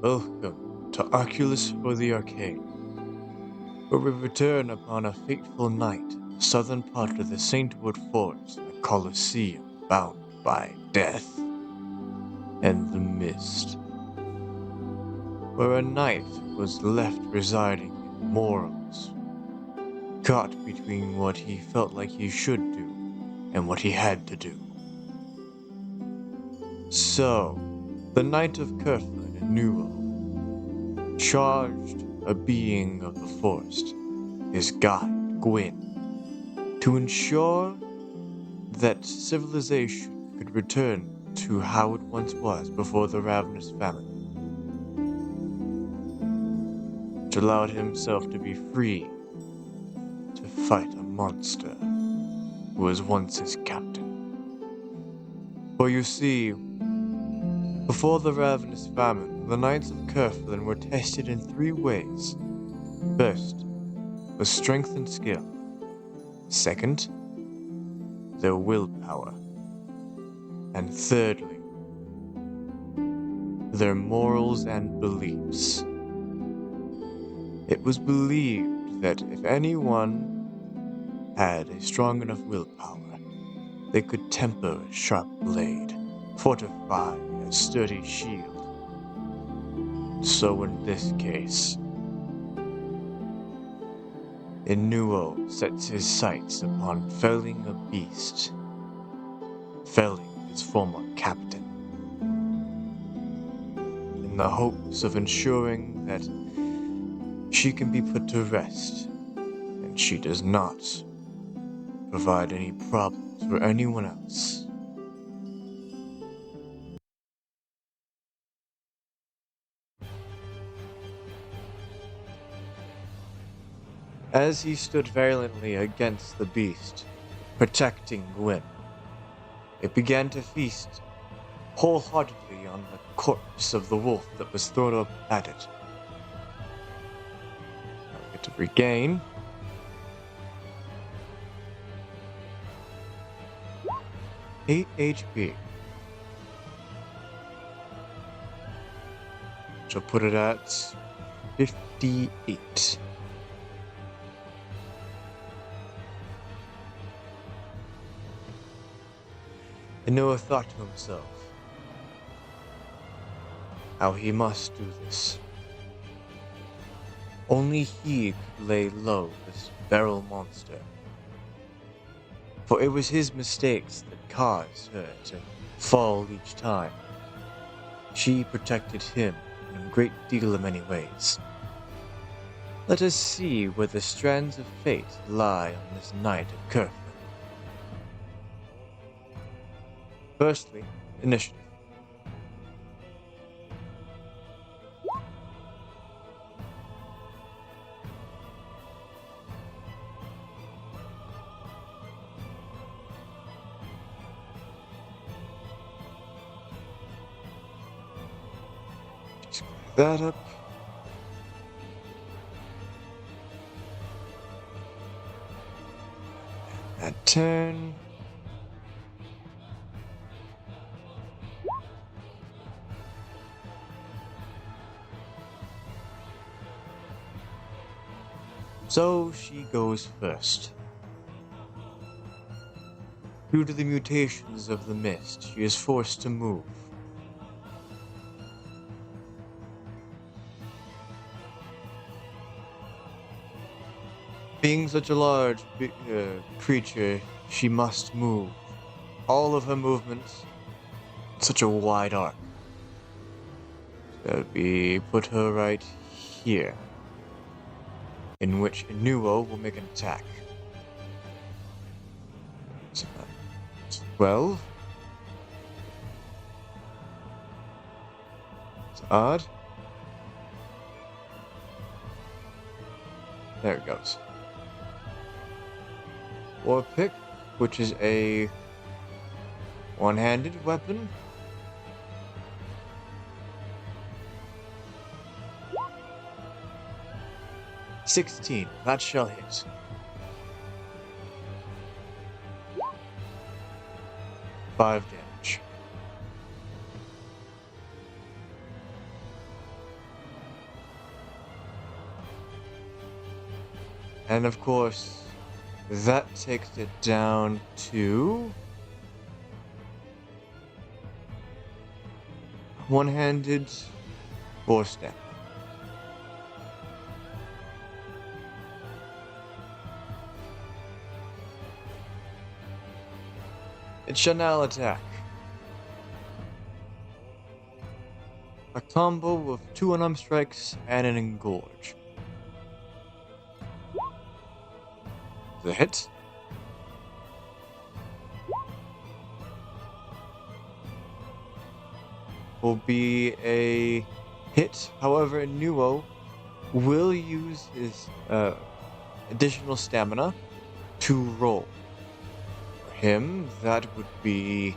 Welcome to Oculus for the Arcade, where we return upon a fateful night in the southern part of the Saintwood Forest in a Colosseum bound by death and the mist, where a knight was left residing in morals, caught between what he felt like he should do and what he had to do. So, the Knight of Kirthlin in Newell charged a being of the forest, his guide, Gwyn, to ensure that civilization could return to how it once was before the ravenous famine, which allowed himself to be free to fight a monster who was once his captain. For you see, before the ravenous famine, the Knights of Kirthlin were tested in three ways. First, was strength and skill. Second, their willpower. And thirdly, their morals and beliefs. It was believed that if anyone had a strong enough willpower, they could temper a sharp blade, fortify a sturdy shield. So in this case, Inuo sets his sights upon felling a beast, felling his former captain, in the hopes of ensuring that she can be put to rest, and she does not provide any problems for anyone else. As he stood valiantly against the beast, protecting Gwyn, it began to feast wholeheartedly on the corpse of the wolf that was thrown up at it. I get to regain 8 HP. Which will put it at 58. And Noah thought to himself how he must do this. Only he could lay low this barrel monster, for it was his mistakes that caused her to fall each time. She protected him in a great deal of many ways. Let us see where the strands of fate lie on this Knight of Kirthlin. Firstly, initiative. Just clear that up. That turn. So she goes first. Due to the mutations of the mist, she is forced to move. Being such a large creature, she must move. All of her movements, such a wide arc. So we put her right here, in which Inuo will make an attack. So that's 12. It's odd. There it goes. War pick, which is a one-handed weapon. $16. That shall hit. 5 damage. And of course, that takes it down to one-handed or step. It shall now attack. A combo of 2 unarmed strikes and an engorge. The hit. Will be a hit. However, Nuo will use his additional stamina to roll. For him, that would be.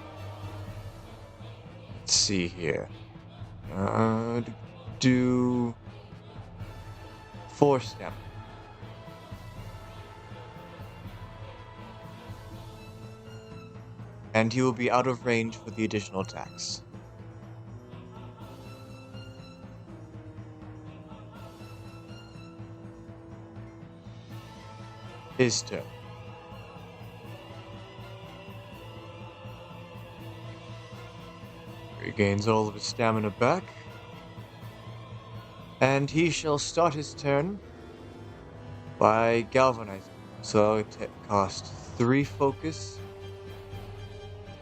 Let's see here. Do 4 stamina. And he will be out of range for the additional attacks. His turn. Regains all of his stamina back. And he shall start his turn by galvanizing. So it costs 3 focus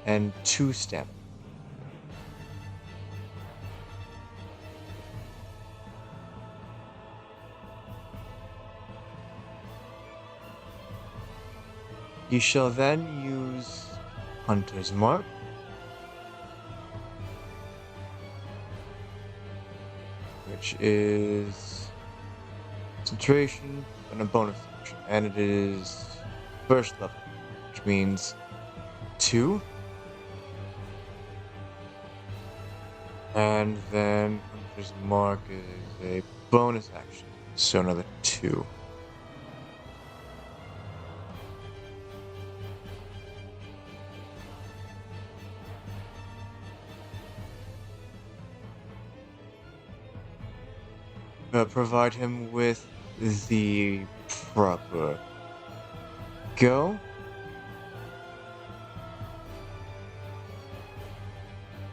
and 2 stamina. He shall then use Hunter's Mark. Which is concentration and a bonus action. And it is first level, which means 2. And then Hunter's Mark is a bonus action, so another 2. Provide him with the proper go.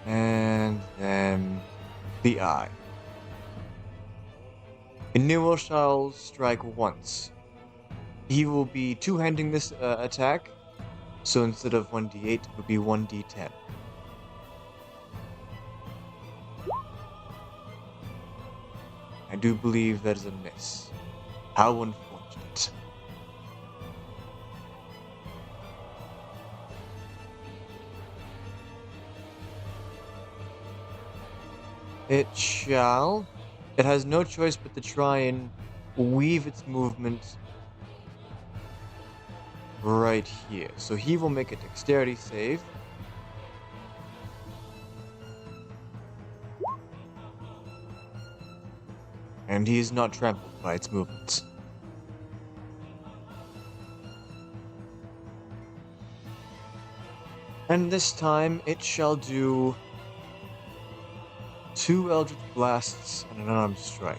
And then the eye. Inuo shall strike once. He will be two-handing this attack, so instead of 1d8, it will be 1d10. I do believe that is a miss. How unfortunate. It shall. It has no choice but to try and weave its movement right here. So he will make a dexterity save. And he is not trampled by its movements. And this time it shall do 2 Eldritch Blasts and an unarmed strike.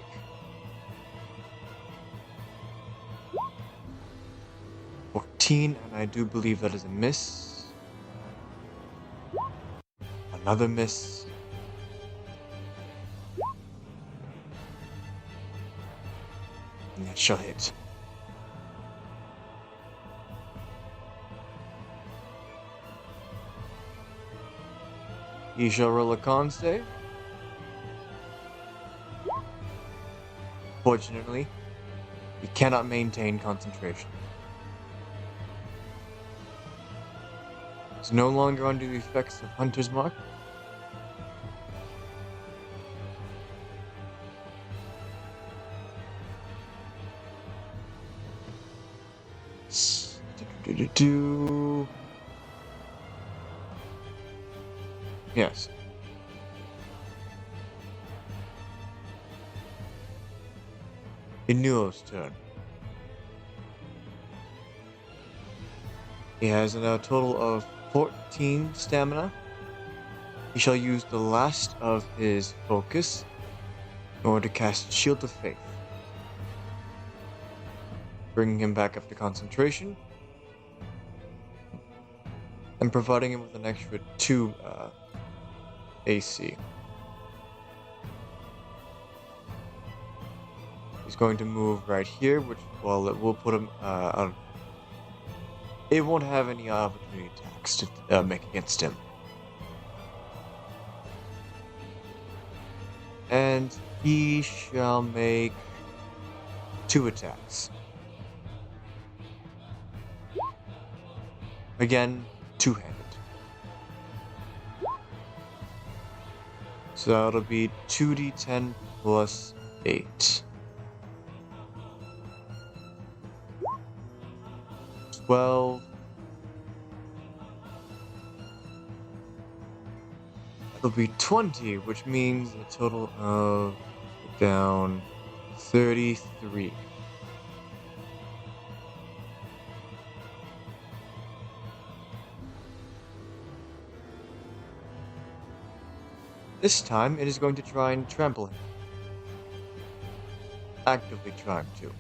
And I do believe that is a miss. Another miss. And that shall hit. He shall roll a con save. Fortunately, he cannot maintain concentration. He's no longer under the effects of Hunter's Mark. Yes. Inuo's turn. He has a total of 14 stamina. He shall use the last of his focus in order to cast Shield of Faith. bringing him back up to concentration, and providing him with an extra 2 AC. He's going to move right here, which, well, it will put him on. It won't have any opportunity attacks to make against him. And he shall make 2 attacks. Again, 2-handed. So that'll be 2d10 plus 8. 12. That'll be 20, which means a total of down 33. This time, it is going to try and trample him. Actively trying to.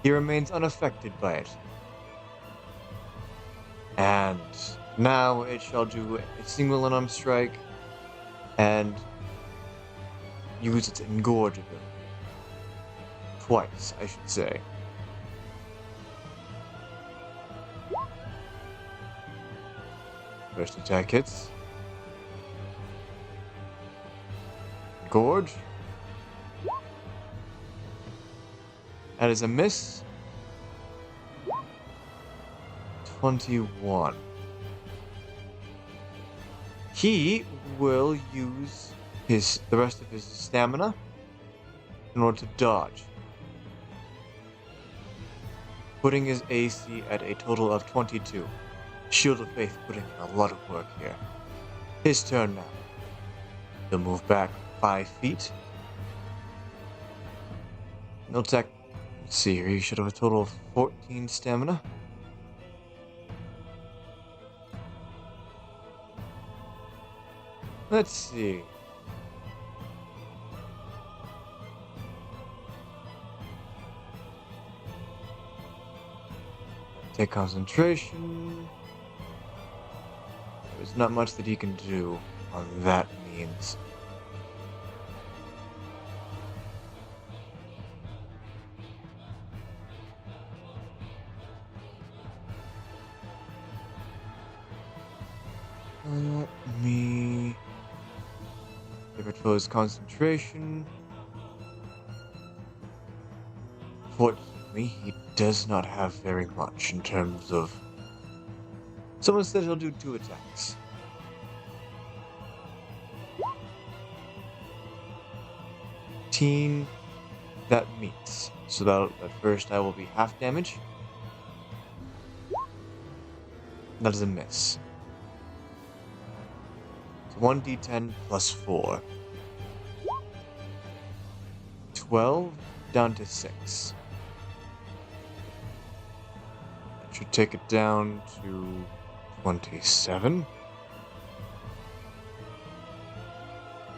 He remains unaffected by it. And now it shall do a single unarmed strike and use its engorge ability. Twice, I should say. First attack hits. Gorge. That is a miss. 21. He will use the rest of his stamina in order to dodge, putting his AC at a total of 22. Shield of Faith putting in a lot of work here. His turn now. He'll move back 5 feet. No tech. Let's see here. He should have a total of 14 stamina. Let's see. Take concentration. There's not much that he can do on that means. Let me propose concentration. Fortunately, he does not have very much in terms of. Someone said he'll do 2 attacks. That meets. So that first die will be half damage. That is a miss. So 1d10 plus 4. 12 down to 6. That should take it down to 27.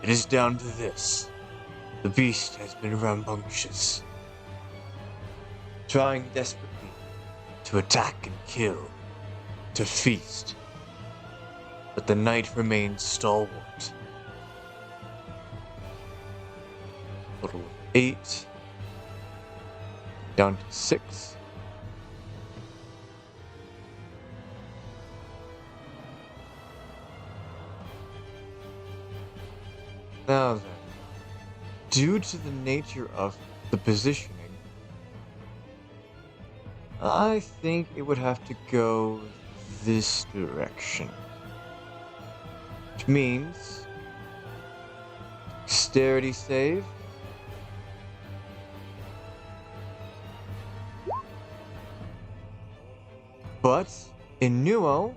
It is down to this. The beast has been rambunctious, trying desperately to attack and kill, to feast. But the knight remains stalwart. Total of 8. Down to 6. Now then, due to the nature of the positioning, I think it would have to go this direction. Which means dexterity save. But Inuo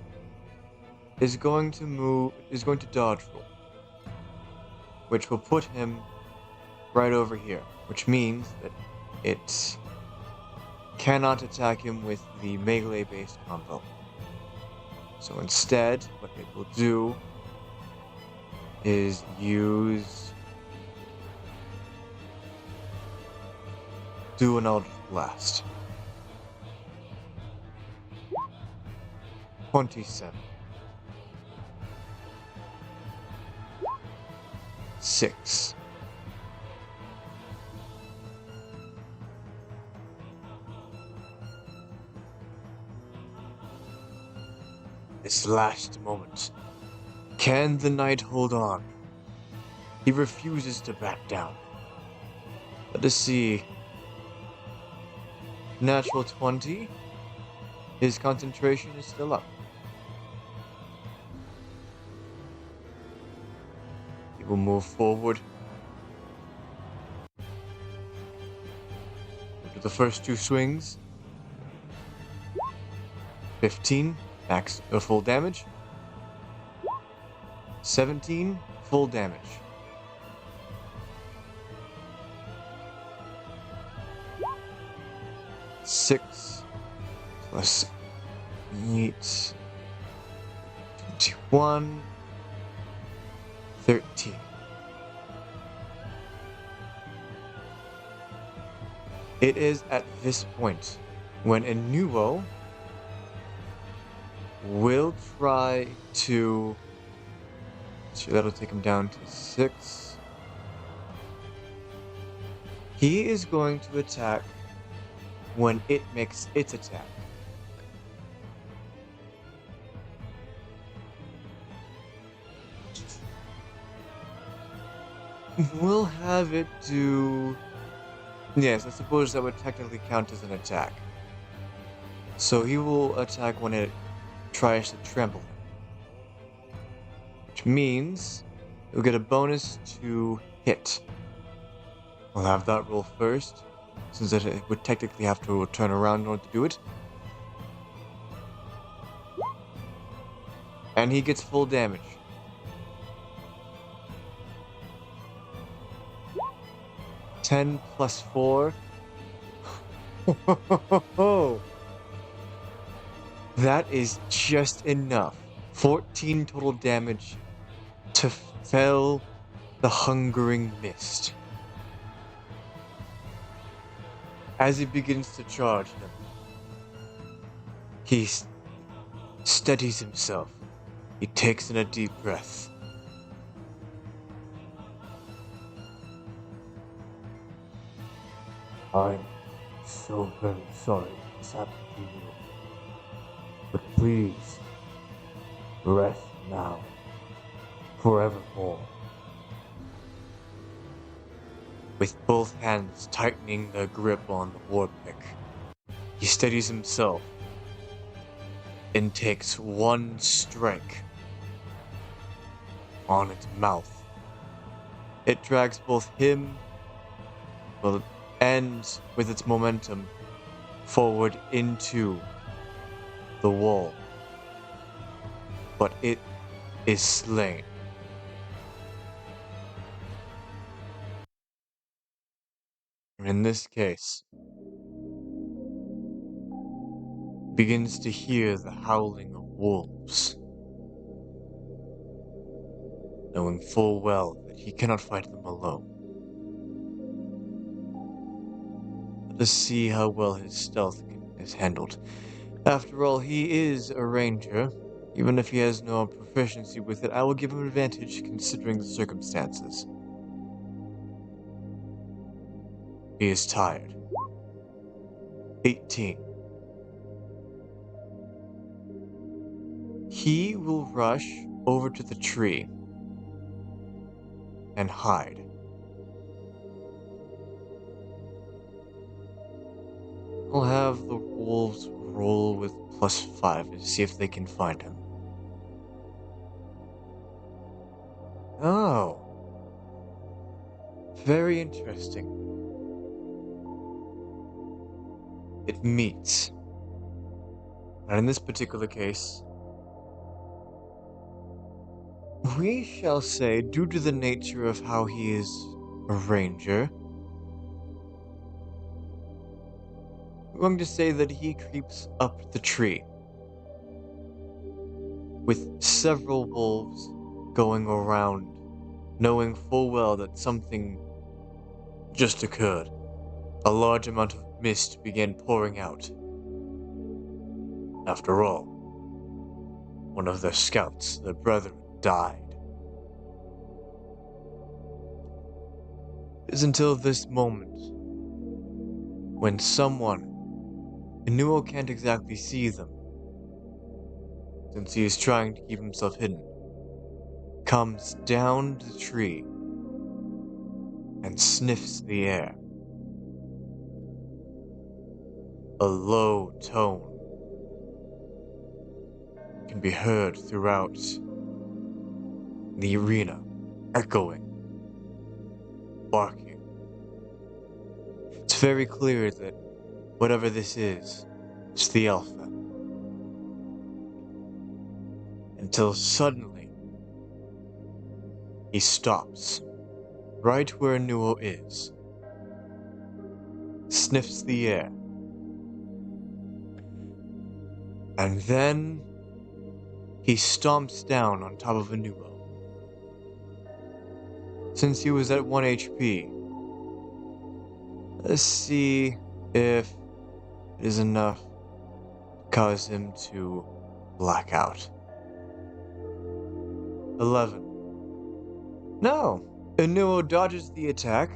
is going to dodge roll, which will put him right over here, which means that it cannot attack him with the melee-based combo. So instead, what it will do is use do an Eldritch Blast. 27. 6. This last moment. Can the knight hold on? He refuses to back down. Let us see. Natural 20. His concentration is still up. He will move forward. Into the first two swings. 15, max full damage. 17, full damage. Six plus 8, 21, 13. It is at this point when Inuo will try to... So that'll take him down to 6. He is going to attack when it makes its attack. We'll have it do... Yes, I suppose that would technically count as an attack. So he will attack when it tries to trample him. Which means he'll get a bonus to hit. We'll have that roll first, since it would technically have to turn around in order to do it. And he gets full damage. $10 plus 4. That is just enough. 14 total damage to fell the hungering mist. As he begins to charge him, he steadies himself. He takes in a deep breath. I'm so very sorry this happened to you. But please, rest now, forevermore. With both hands tightening the grip on the warpick, he steadies himself and takes one strike on its mouth. It drags both him, and with its momentum, forward into the wall. But it is slain. In this case, begins to hear the howling of wolves, knowing full well that he cannot fight them alone. Let us see how well his stealth is handled. After all, he is a ranger. Even if he has no proficiency with it, I will give him advantage considering the circumstances. He is tired. 18. He will rush over to the tree and hide. I'll have the wolves roll with +5 to see if they can find him. Oh. Very interesting. It meets. And in this particular case, we shall say, due to the nature of how he is a ranger, we're going to say that he creeps up the tree, with several wolves going around knowing full well that something just occurred. A large amount of mist began pouring out. After all, one of their scouts, their brethren, died. It is until this moment when someone, Inuo can't exactly see them, since he is trying to keep himself hidden, comes down the tree and sniffs the air. A low tone can be heard throughout the arena, echoing, barking. It's very clear that whatever this is, it's the OfA. Until suddenly, he stops, right where Nuo is, sniffs the air, and then he stomps down on top of Nuo. Since he was at 1 HP, let's see if it is enough to cause him to black out. 11. No, Inuo dodges the attack,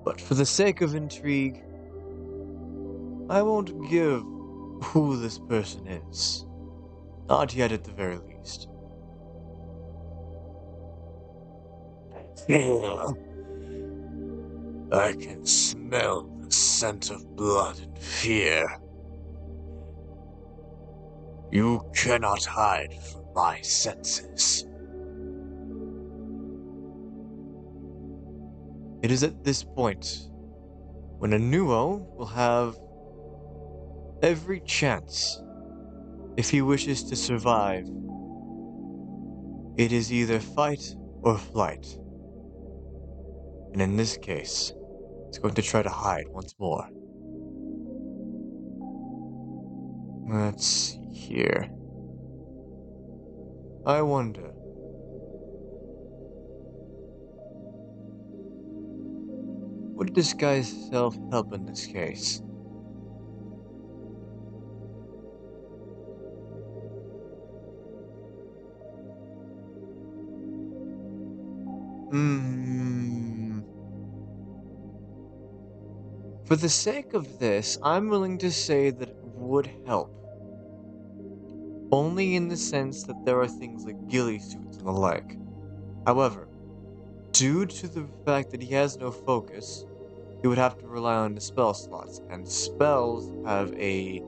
but for the sake of intrigue, I won't give who this person is. Not yet at the very least. I can smell the scent of blood and fear. You cannot hide from my senses. It is at this point when Inuo will have every chance, if he wishes to survive. It is either fight or flight. And in this case, it's going to try to hide once more. Let's see here. I wonder. Would disguise self help in this case? For the sake of this, I'm willing to say that it would help. Only in the sense that there are things like ghillie suits and the like. However, due to the fact that he has no focus, he would have to rely on the spell slots, and spells have a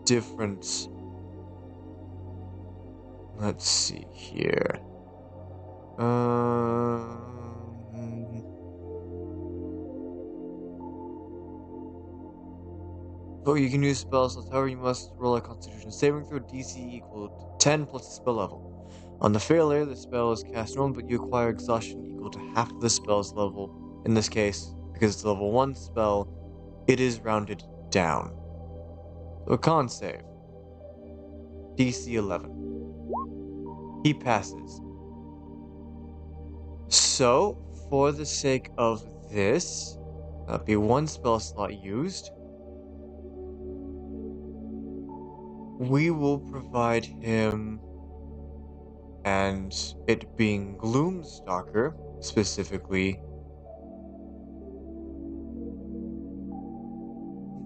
different... Let's see here. Oh, you can use spell slots, however you must roll a constitution saving throw DC equal to 10 plus the spell level. On the failure, the spell is cast normally, but you acquire exhaustion equal to half of the spell's level. In this case, because it's a level 1 spell, it is rounded down. So a con save. DC 11. He passes. So, for the sake of this, that'll be 1 spell slot used. We will provide him, and it being Gloomstalker specifically,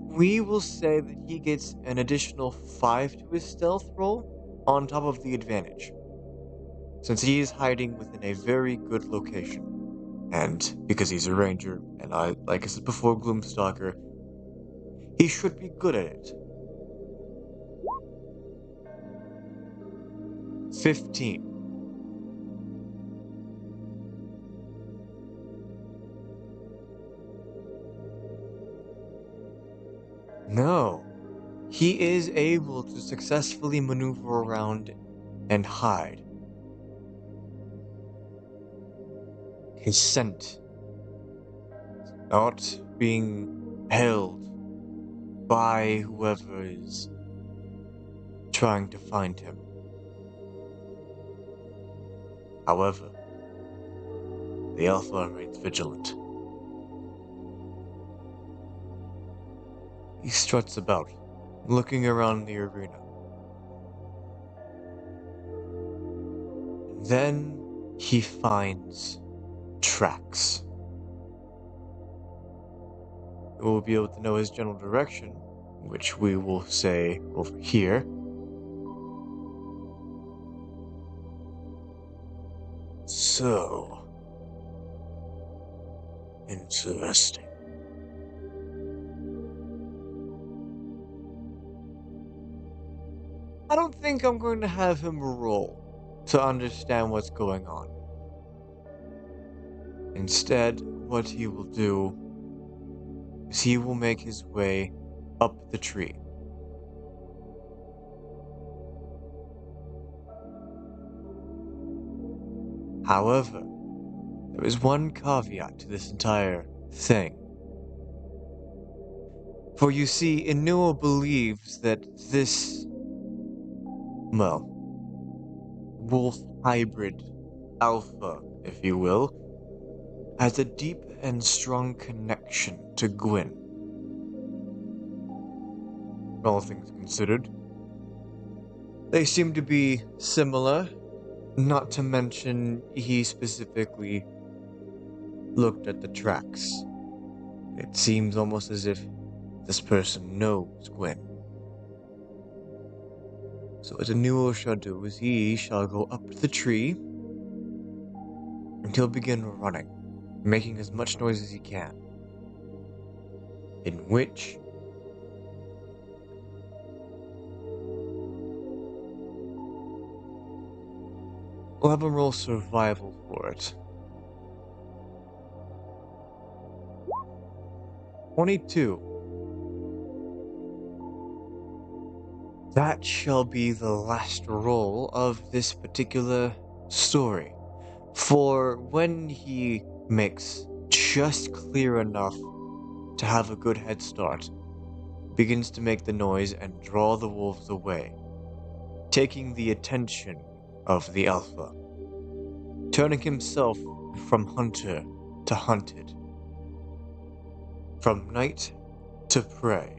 we will say that he gets an additional 5 to his stealth roll on top of the advantage, since he is hiding within a very good location. And because he's a ranger, and like I said before, Gloomstalker, he should be good at it. 15. No. He is able to successfully maneuver around and hide. His scent is not being held by whoever is trying to find him. However, the Alpha remains vigilant. He struts about, looking around the arena. Then he finds tracks. We'll be able to know his general direction, which we will say over here. So, interesting. I don't think I'm going to have him roll to understand what's going on. Instead, what he will do is he will make his way up the tree. However, there is one caveat to this entire thing. For you see, Inuo believes that this, well, wolf hybrid alpha, if you will, has a deep and strong connection to Gwyn. All things considered, they seem to be similar, not to mention he specifically looked at the tracks. It seems almost as if this person knows Gwyn. So what Inuo shall do is he shall go up the tree and he'll begin running, making as much noise as he can. In which we'll have him roll survival for it. 22. That shall be the last roll of this particular story. For when he makes just clear enough to have a good head start, begins to make the noise and draw the wolves away, taking the attention of the Alpha, turning himself from hunter to hunted, from night to prey.